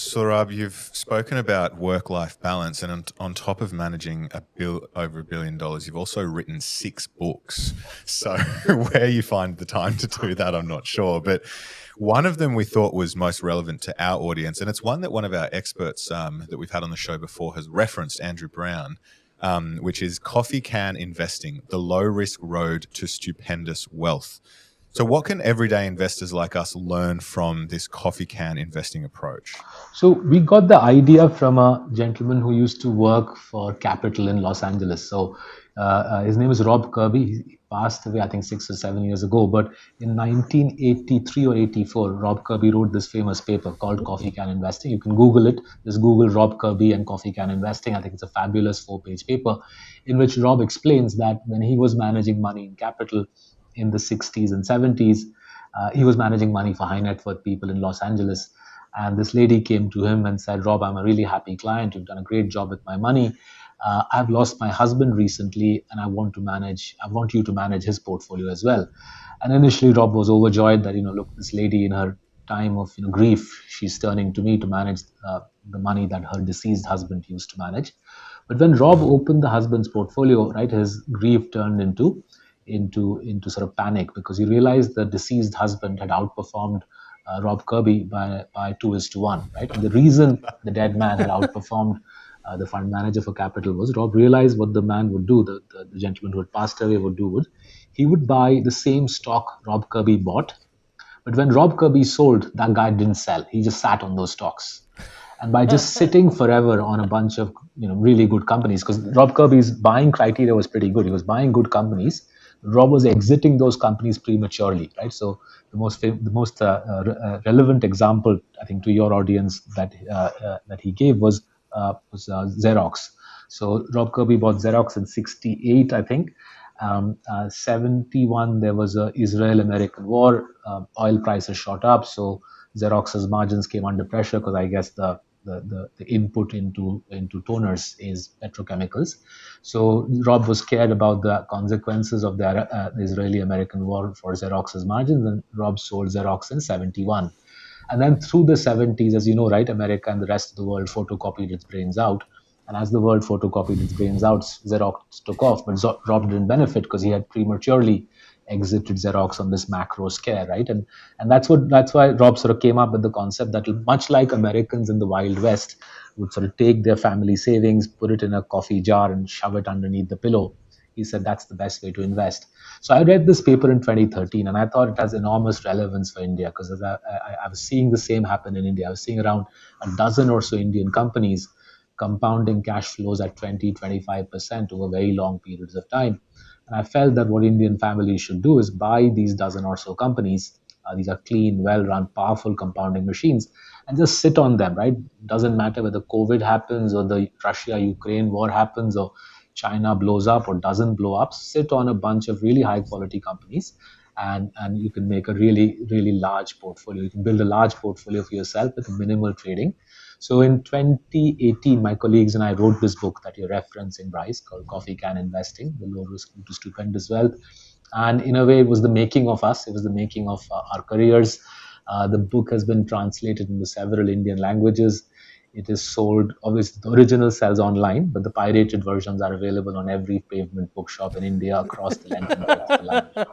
Saurabh, you've spoken about work-life balance, and on top of managing over $1 billion, you've also written 6 books. So where you find the time to do that, I'm not sure. But one of them we thought was most relevant to our audience, and it's one that one of our experts that we've had on the show before has referenced, Andrew Brown, which is Coffee Can Investing, the low-risk road to stupendous wealth. So what can everyday investors like us learn from this coffee can investing approach? So we got the idea from a gentleman who used to work for Capital in Los Angeles. So his name is Rob Kirby. He passed away, I think, 6 or 7 years ago. But in 1983 or 84, Rob Kirby wrote this famous paper called Coffee Can Investing. You can Google it. Just Google Rob Kirby and Coffee Can Investing. I think it's a fabulous 4-page paper in which Rob explains that when he was managing money in Capital in the 60s and 70s, he was managing money for high net worth people in Los Angeles. And this lady came to him and said, Rob, I'm a really happy client. You've done a great job with my money. I've lost my husband recently, and I want you to manage his portfolio as well. And initially, Rob was overjoyed that, look, this lady in her time of grief, she's turning to me to manage the money that her deceased husband used to manage. But when Rob opened the husband's portfolio, right, his grief turned into sort of panic, because he realized the deceased husband had outperformed Rob Kirby by 2:1, right? And the reason the dead man had outperformed the fund manager for Capital was Rob realized what the man would do, the gentleman who had passed away would do, he would buy the same stock Rob Kirby bought, but when Rob Kirby sold, that guy didn't sell. He just sat on those stocks. And by just sitting forever on a bunch of really good companies, because Rob Kirby's buying criteria was pretty good. He was buying good companies. Rob was exiting those companies prematurely, right? So the most relevant example, I think, to your audience that he gave was Xerox. So Rob Kirby bought Xerox in '68, I think. '71 there was a Israel-American war. Oil prices shot up, so Xerox's margins came under pressure because I guess the input into toners is petrochemicals. So Rob was scared about the consequences of the Israeli-American war for Xerox's margins, and Rob sold Xerox in '71. And then through the '70s, as you know, right, America and the rest of the world photocopied its brains out. And as the world photocopied its brains out, Xerox took off, but Rob didn't benefit because he had prematurely exited Xerox on this macro scare, right? And that's why Rob sort of came up with the concept that, much like Americans in the Wild West would sort of take their family savings, put it in a coffee jar, and shove it underneath the pillow, he said that's the best way to invest. So I read this paper in 2013, and I thought it has enormous relevance for India, because I was seeing the same happen in India. I was seeing around a dozen or so Indian companies compounding cash flows at 20-25% over very long periods of time. And I felt that what Indian families should do is buy these dozen or so companies. These are clean, well-run, powerful compounding machines, and just sit on them, right? Doesn't matter whether COVID happens or the Russia-Ukraine war happens or China blows up or doesn't blow up. Sit on a bunch of really high-quality companies, and you can make a really, really large portfolio. You can build a large portfolio for yourself with minimal trading. So in 2018, my colleagues and I wrote this book that you're referencing, Bryce, called Coffee Can Investing, the low risk to stupendous wealth. And in a way, it was the making of us. It was the making of our careers. The book has been translated into several Indian languages. It is sold, obviously, the original sells online, but the pirated versions are available on every pavement bookshop in India across the length and breadth of the language.